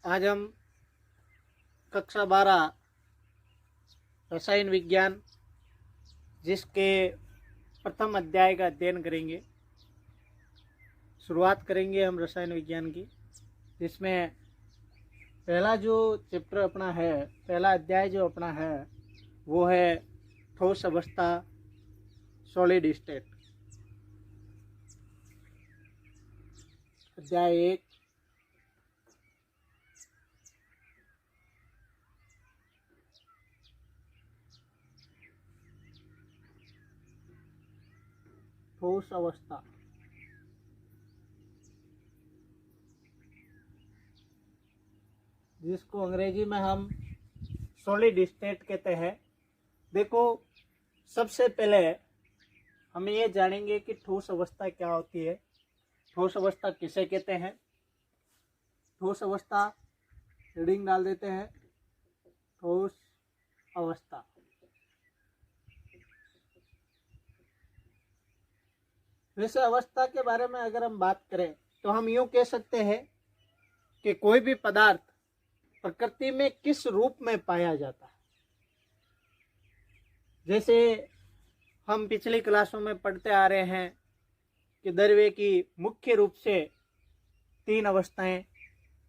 आज हम कक्षा 12 रसायन विज्ञान जिसके प्रथम अध्याय का अध्ययन करेंगे। शुरुआत करेंगे हम रसायन विज्ञान की, जिसमें पहला जो चैप्टर अपना है, पहला अध्याय जो अपना है वो है ठोस अवस्था, सॉलिड स्टेट। अध्याय 1 ठोस अवस्था। जिसको अंग्रेजी में हम सॉलिड स्टेट कहते हैं। देखो, सबसे पहले हम ये जानेंगे कि ठोस अवस्था क्या होती है, ठोस अवस्था किसे कहते हैं। ठोस अवस्था रीडिंग डाल देते हैं। ठोस अवस्था वैसे अवस्था के बारे में अगर हम बात करें तो हम यूं कह सकते हैं कि कोई भी पदार्थ प्रकृति में किस रूप में पाया जाता है। जैसे हम पिछली क्लासों में पढ़ते आ रहे हैं कि द्रव्य की मुख्य रूप से 3 अवस्थाएं,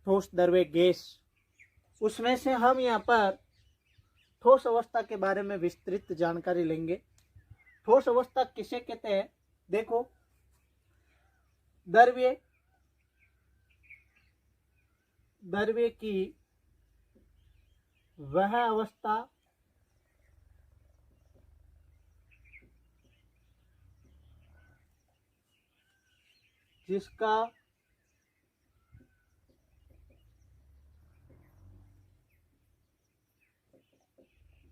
ठोस, द्रव्य, गैस। उसमें से हम यहाँ पर ठोस अवस्था के बारे में विस्तृत जानकारी लेंगे। ठोस अवस्था किसे कहते हैं? देखो, द्रव्य की वह अवस्था जिसका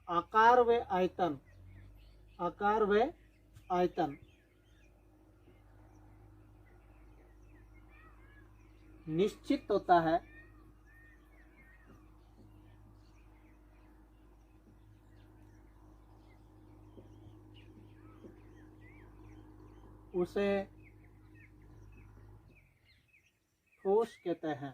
आकार व आयतन निश्चित होता है, उसे ठोस कहते हैं।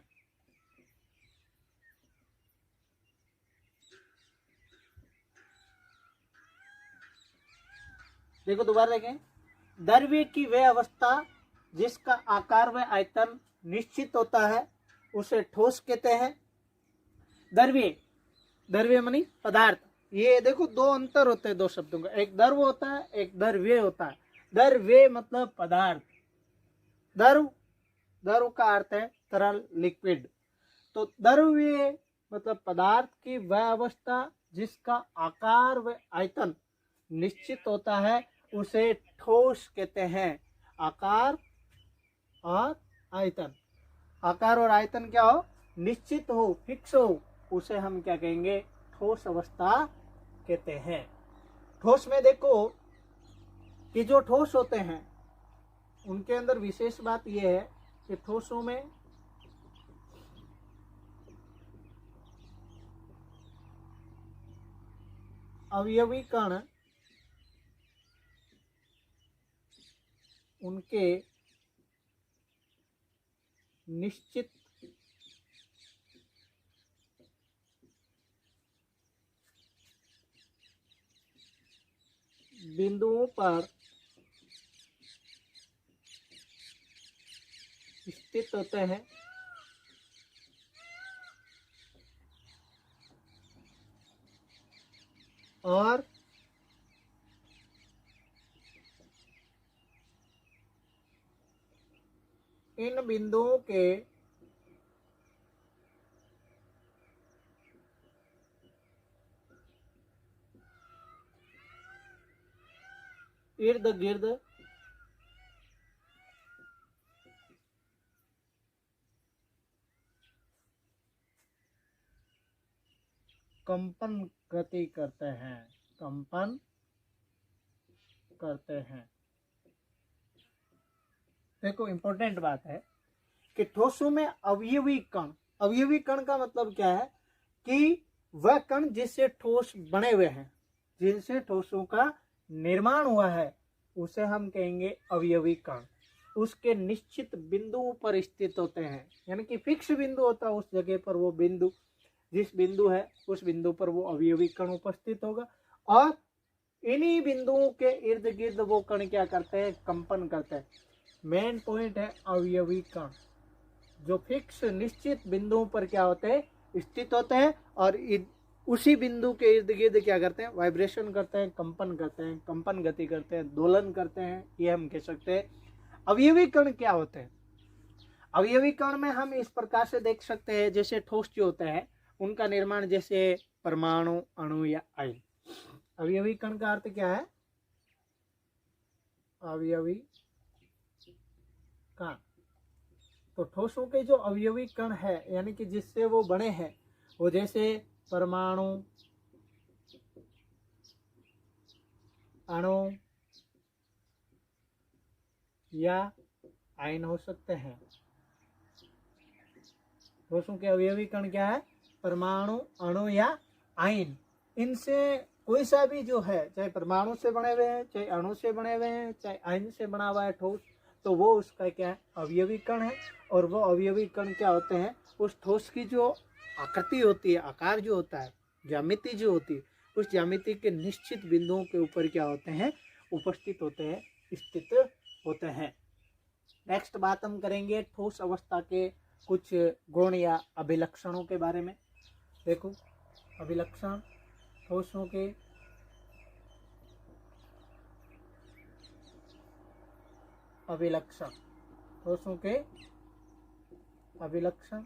देखो, दोबारा देखें। द्रव्य की वह अवस्था जिसका आकार व आयतन निश्चित होता है उसे ठोस कहते हैं। द्रव्य मानी पदार्थ। ये देखो, दो अंतर होते हैं दो शब्दों का, एक द्रव होता है, एक द्रव्य होता है। द्रव्य मतलब पदार्थ, द्रव का अर्थ है तरल, लिक्विड। तो द्रव्य मतलब पदार्थ की वह अवस्था जिसका आकार व आयतन निश्चित होता है उसे ठोस कहते हैं। आकार और आयतन, आकार और आयतन क्या हो? निश्चित हो, फिक्स हो, उसे हम क्या कहेंगे? ठोस अवस्था कहते हैं। ठोस में देखो कि जो ठोस होते हैं उनके अंदर विशेष बात यह है कि ठोसों में अवयवी कण उनके निश्चित बिंदुओं पर स्थित होते हैं और इन बिंदुओं के इर्द गिर्द कंपन गति करते हैं, कंपन करते हैं। देखो, इंपॉर्टेंट बात है कि ठोसों में अवयवी कण का मतलब क्या है? कि वह कण जिससे ठोस बने हुए हैं, जिनसे ठोसों का निर्माण हुआ है, उसे हम कहेंगे अवयवी कण। उसके निश्चित बिंदुओं पर स्थित होते हैं, यानी कि फिक्स बिंदु होता है उस जगह पर, वो बिंदु जिस बिंदु है उस बिंदु पर वो अवयवी कण उपस्थित होगा, और इन्हीं बिंदुओं के इर्द गिर्द वो कण क्या करते हैं, कंपन करते हैं। मेन पॉइंट है अवयवी कण, जो फिक्स निश्चित बिंदुओं पर क्या होते हैं, स्थित होते हैं, और उसी बिंदु के इर्द गिर्द क्या करते हैं, वाइब्रेशन करते हैं, कंपन करते हैं, कंपन गति करते हैं, दोलन करते हैं, ये हम कह सकते हैं। अवयवी कण क्या होते हैं? अवयवी कण में हम इस प्रकार से देख सकते हैं, जैसे ठोस जो होते हैं उनका निर्माण जैसे परमाणु, अणु या आयन। अवयवी कण का अर्थ क्या है? अवयवी कण, तो ठोसों के जो अवयवी कण है, यानी कि जिससे वो बने हैं, वो जैसे परमाणु, अणु या आयन हो सकते हैं। ठोसों के अवयवी कण क्या है? परमाणु, अणु या आयन। इनसे कोई सा भी जो है, चाहे परमाणु से बने हुए हैं, चाहे अणु से बने हुए हैं, चाहे आयन से बना हुआ है ठोस, तो वो उसका क्या है? अवयवी कण है। और वो अवयवी कण क्या होते हैं? उस ठोस की जो आकृति होती है, आकार जो होता है, ज्यामिति जो होती है, उस ज्यामिति के निश्चित बिंदुओं के ऊपर क्या होते हैं? उपस्थित होते हैं, स्थित होते हैं। नेक्स्ट बात हम करेंगे ठोस अवस्था के कुछ गुण या अभिलक्षणों के बारे में। देखो, अभिलक्षण ठोसों के अभिलक्षण, ठोसों के अभिलक्षण।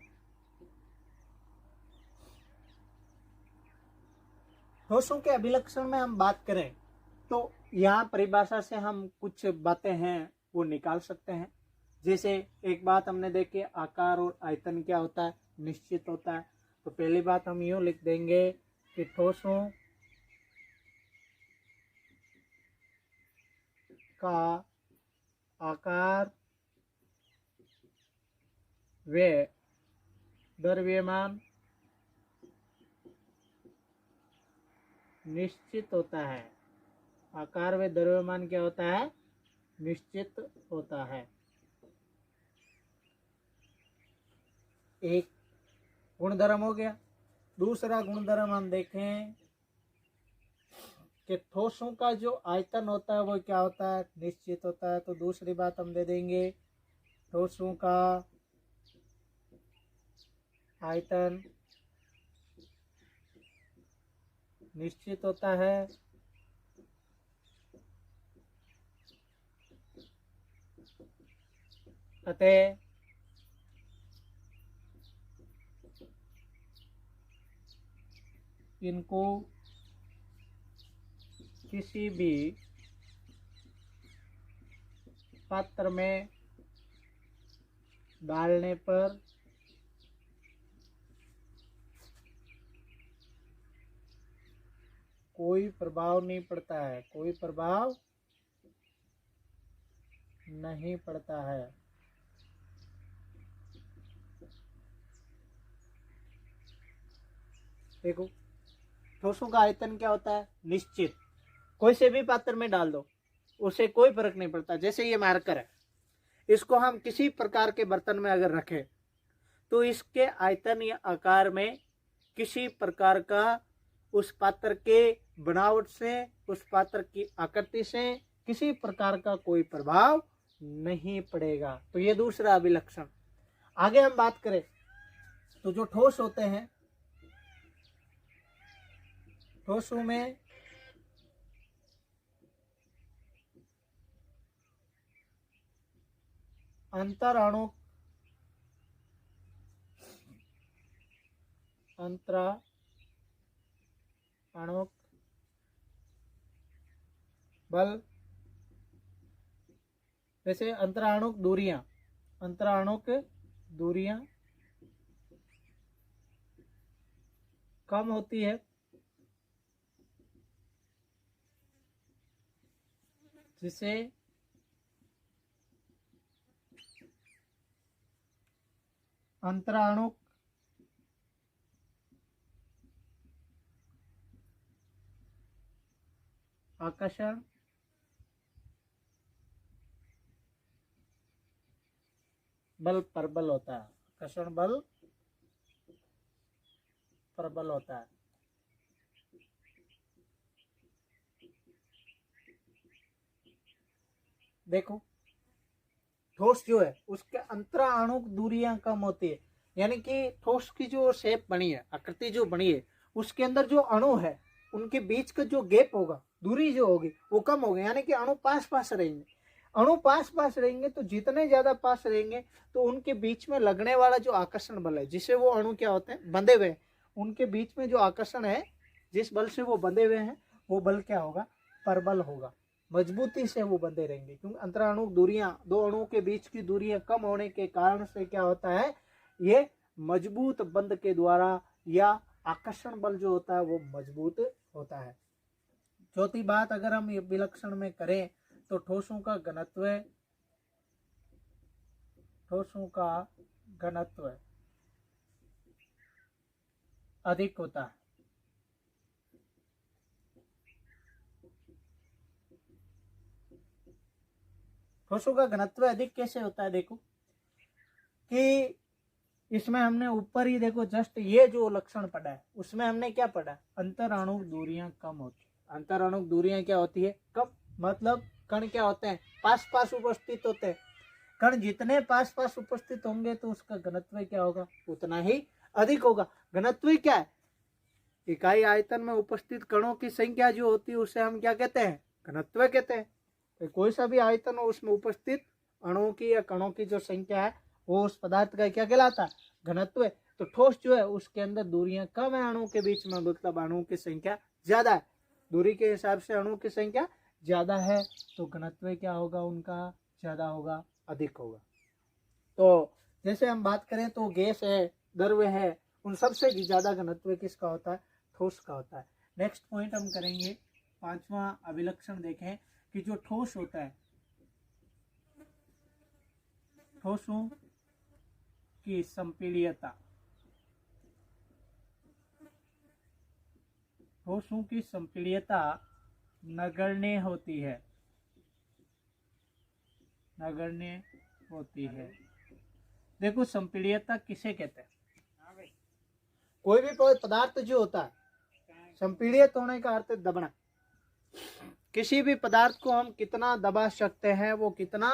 ठोसों के अभिलक्षण में हम बात करें तो यहाँ परिभाषा से हम कुछ बातें हैं वो निकाल सकते हैं। जैसे एक बात हमने देखी, आकार और आयतन क्या होता है? निश्चित होता है। तो पहली बात हम यूं लिख देंगे कि ठोसों का आकार व द्रव्यमान निश्चित होता है। आकार व द्रव्यमान क्या होता है? निश्चित होता है। एक गुणधर्म हो गया। दूसरा गुणधर्म हम देखें कि ठोसों का जो आयतन होता है वो क्या होता है? निश्चित होता है। तो दूसरी बात हम दे देंगे, ठोसों का आयतन निश्चित होता है। अतः इनको किसी भी पात्र में डालने पर कोई प्रभाव नहीं पड़ता है, कोई प्रभाव नहीं पड़ता है। देखो, ठोसों का आयतन क्या होता है? निश्चित। कोई से भी पात्र में डाल दो, उसे कोई फर्क नहीं पड़ता। जैसे ये मार्कर है, इसको हम किसी प्रकार के बर्तन में अगर रखें तो इसके आयतन या आकार में किसी प्रकार का उस पात्र के बनावट से, उस पात्र की आकृति से किसी प्रकार का कोई प्रभाव नहीं पड़ेगा। तो ये दूसरा अभिलक्षण। आगे हम बात करें तो जो ठोस होते हैं, ठोसों में अंतराणु बल, जैसे अंतराणुक दूरियां कम होती है, जिसे अंतराणुक आकर्षण बल प्रबल होता है, आकर्षण बल प्रबल होता है। देखो ठोस जो है उसके अंतराणु दूरियां कम होती है, यानी कि ठोस की जो शेप बनी है, आकृति जो बनी है, उसके अंदर जो अणु है उनके बीच का जो गैप होगा, दूरी जो होगी वो कम होगी, यानी कि अणु पास पास रहेंगे। अणु पास पास रहेंगे तो जितने ज्यादा पास रहेंगे तो उनके बीच में लगने वाला जो आकर्षण बल है, जिससे वो अणु क्या होते हैं, बंधे हुए हैं, उनके बीच में जो आकर्षण है, जिस बल से वो बंधे हुए हैं, वो बल क्या होगा, परबल होगा। मजबूती से वो बंधे रहेंगे, क्योंकि अंतराणु दूरियां, दो अणुओं के बीच की दूरियां कम होने के कारण से क्या होता है, ये मजबूत बंध के द्वारा या आकर्षण बल जो होता है वो मजबूत होता है। चौथी बात अगर हम ये विलक्षण में करें तो ठोसों का घनत्व अधिक होता है। ठोसों का घनत्व अधिक कैसे होता है, देखो कि इसमें हमने ऊपर ही देखो जस्ट ये जो लक्षण पढ़ा है उसमें हमने क्या पढ़ा, अंतराणु दूरियां कम होती है। अंतराणु दूरियां क्या होती है, कम, मतलब कण क्या होते हैं, पास पास उपस्थित होते हैं। कण जितने पास पास उपस्थित होंगे तो उसका घनत्व क्या होगा, उतना ही अधिक होगा। घनत्व क्या है, इकाई आयतन में उपस्थित कणों की संख्या जो होती है उसे हम क्या कहते हैं, घनत्व कहते हैं। तो कोई सा भी आयतन हो उसमें उपस्थित अणुओं की या कणों की जो संख्या है वो उस पदार्थ का क्या कहलाता है, घनत्व है। तो ठोस जो है उसके अंदर दूरियां कम है अणुओं के बीच में, मतलब अणुओं की संख्या ज्यादा है, दूरी के हिसाब से अणुओं की संख्या ज्यादा है, तो घनत्व क्या होगा, उनका ज्यादा होगा, अधिक होगा। तो जैसे हम बात करें तो गैस है, द्रव्य है, उन सबसे ज्यादा घनत्व किसका होता है, ठोस का होता है। नेक्स्ट पॉइंट हम करेंगे, पांचवा अभिलक्षण देखें कि जो ठोस होता है, ठोसों की संपीड्यता, ठोसों की संपीड्यता नगण्य होती है, नगण्य होती है। देखो संपीड्यता किसे कहते हैं, कोई भी पदार्थ जो होता है संपीड़ित होने का अर्थ दबना। किसी भी पदार्थ को हम कितना दबा सकते हैं, वो कितना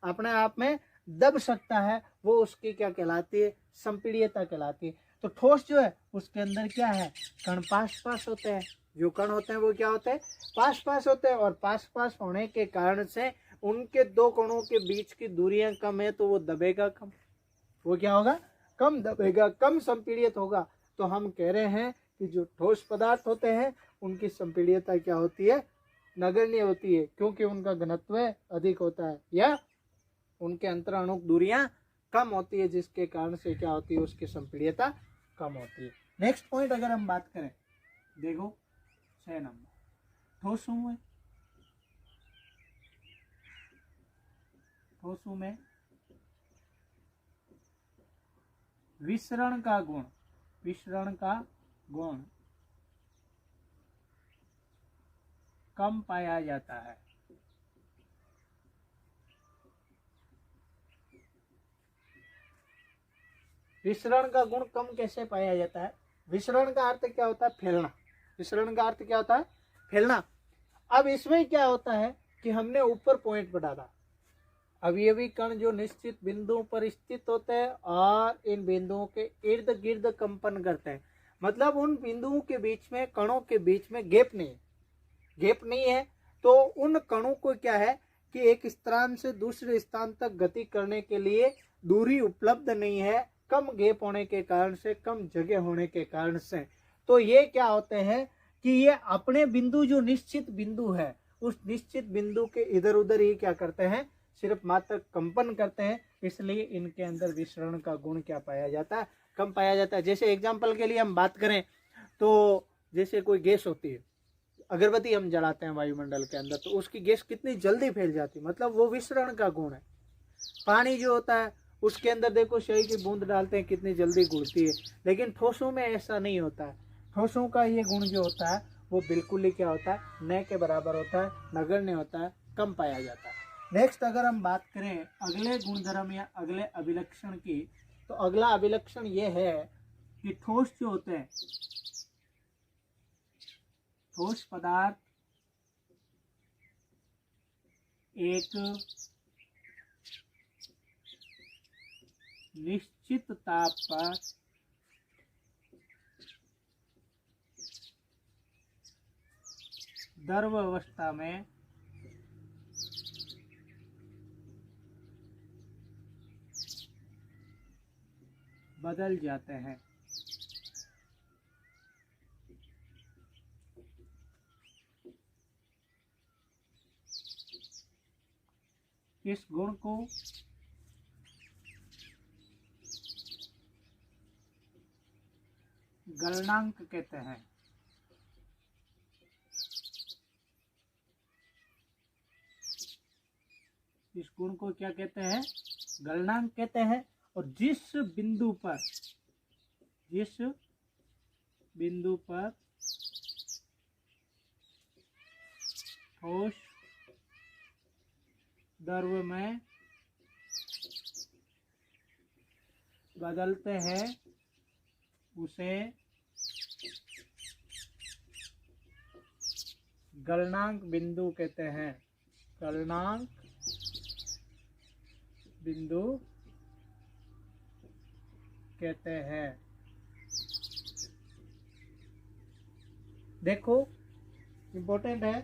अपने आप में दब सकता है, वो उसकी क्या कहलाती है, संपीड्यता कहलाती है। तो ठोस जो है उसके अंदर क्या है, कण पास पास होते हैं, जो कण होते हैं वो क्या होते हैं, पास पास होते हैं, और पास पास होने के कारण से उनके दो कणों के बीच की दूरियां कम है, तो वो दबेगा कम, वो क्या होगा, कम दबेगा, कम संपीड़ित होगा। तो हम कह रहे हैं कि जो ठोस पदार्थ होते हैं उनकी संपीड्यता क्या होती है, नगण्य होती है, क्योंकि उनका घनत्व अधिक होता है या उनके अंतराणु दूरियां कम होती है, जिसके कारण से क्या होती है, उसकी संपीड्यता कम होती है। नेक्स्ट पॉइंट अगर हम बात करें, देखो 6 नंबर, ठोसों में विसरण का गुण कम पाया जाता है। विसरण का गुण कम कैसे पाया जाता है, विसरण का अर्थ क्या होता है, फैलना। विसरण का अर्थ क्या होता है, फैलना। अब इसमें क्या होता है कि हमने ऊपर पॉइंट पढ़ा था, अवयवी कण जो निश्चित बिंदुओं पर स्थित होते हैं और इन बिंदुओं के इर्द गिर्द कंपन करते हैं, मतलब उन बिंदुओं के बीच में, कणों के बीच में गैप नहीं है, तो उन कणों को क्या है कि एक स्थान से दूसरे स्थान तक गति करने के लिए दूरी उपलब्ध नहीं है, कम गैप होने के कारण से, कम जगह होने के कारण से। तो ये क्या होते हैं कि ये अपने बिंदु, जो निश्चित बिंदु है, उस निश्चित बिंदु के इधर उधर ही क्या करते हैं, सिर्फ मात्र कंपन करते हैं, इसलिए इनके अंदर विसरण का गुण क्या पाया जाता है, कम पाया जाता है। जैसे एग्जाम्पल के लिए हम बात करें तो जैसे कोई गैस होती है, अगरबत्ती हम जलाते हैं वायुमंडल के अंदर, तो उसकी गैस कितनी जल्दी फैल जाती है, मतलब वो विसरण का गुण है। पानी जो होता है उसके अंदर देखो शहद की बूंद डालते हैं, कितनी जल्दी घुलती है, लेकिन ठोसों में ऐसा नहीं होता है। ठोसों का ये गुण जो होता है वो बिल्कुल ही क्या होता है, न के बराबर होता है, नगण्य होता है, कम पाया जाता है। नेक्स्ट अगर हम बात करें अगले गुणधर्म या अगले अभिलक्षण की, तो अगला अभिलक्षण ये है कि ठोस जो होते हैं, ठोस पदार्थ एक निश्चित ताप पर द्रव अवस्था में बदल जाते हैं। इस गुण को गलनांक कहते हैं। इस गुण को क्या कहते हैं? गलनांक कहते हैं। और जिस बिंदु पर ठोस द्रव में बदलते हैं उसे गलनांक बिंदु कहते हैं। गलनांक बिंदु कहते हैं। देखो, इम्पोर्टेंट है,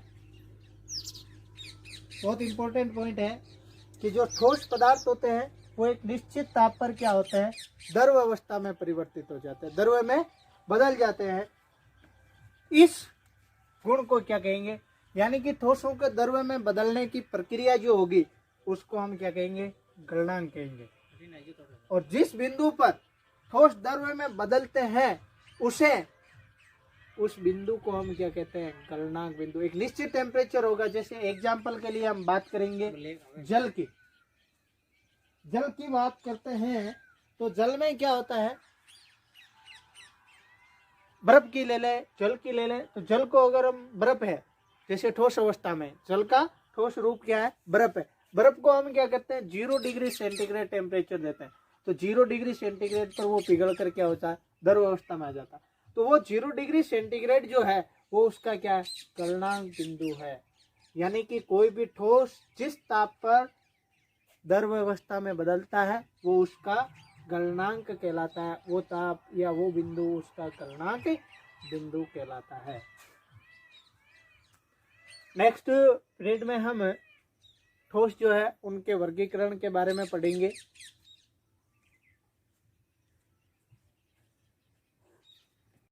बहुत इम्पोर्टेंट पॉइंट है कि जो ठोस पदार्थ होते हैं वो एक निश्चित ताप पर क्या होते हैं? द्रव अवस्था में परिवर्तित हो जाते हैं, द्रव में बदल जाते हैं। इस गुण को क्या कहेंगे? यानी कि ठोसों के द्रव में बदलने की प्रक्रिया जो होगी उसको हम क्या कहेंगे? गलनांक कहेंगे। और जिस बिंदु पर ठोस द्रव में बदलते हैं उस बिंदु को हम क्या कहते हैं? गलनांक बिंदु। एक निश्चित टेम्परेचर होगा, जैसे एग्जाम्पल के लिए हम बात करेंगे जल की। जल की बात करते हैं तो जल में क्या होता है? बर्फ की ले ले, जल की ले ले, तो जल को अगर हम बर्फ है, जैसे ठोस अवस्था में जल का ठोस रूप क्या है? बर्फ है। बर्फ को हम क्या करते हैं? 0 डिग्री सेंटीग्रेड टेम्परेचर देते हैं, तो 0 डिग्री सेंटीग्रेड पर वो पिघल कर क्या होता है? द्रव अवस्था में आ जाता है। तो वो 0 डिग्री सेंटीग्रेड जो है वो उसका क्या है? गलनांक बिंदु है। यानी कि कोई भी ठोस जिस ताप पर द्रव अवस्था में बदलता है वो उसका गलनांक कहलाता है। वो ताप या वो बिंदु उसका गलनांक बिंदु कहलाता है। नेक्स्ट पीरियड में हम ठोस जो है उनके वर्गीकरण के बारे में पढ़ेंगे।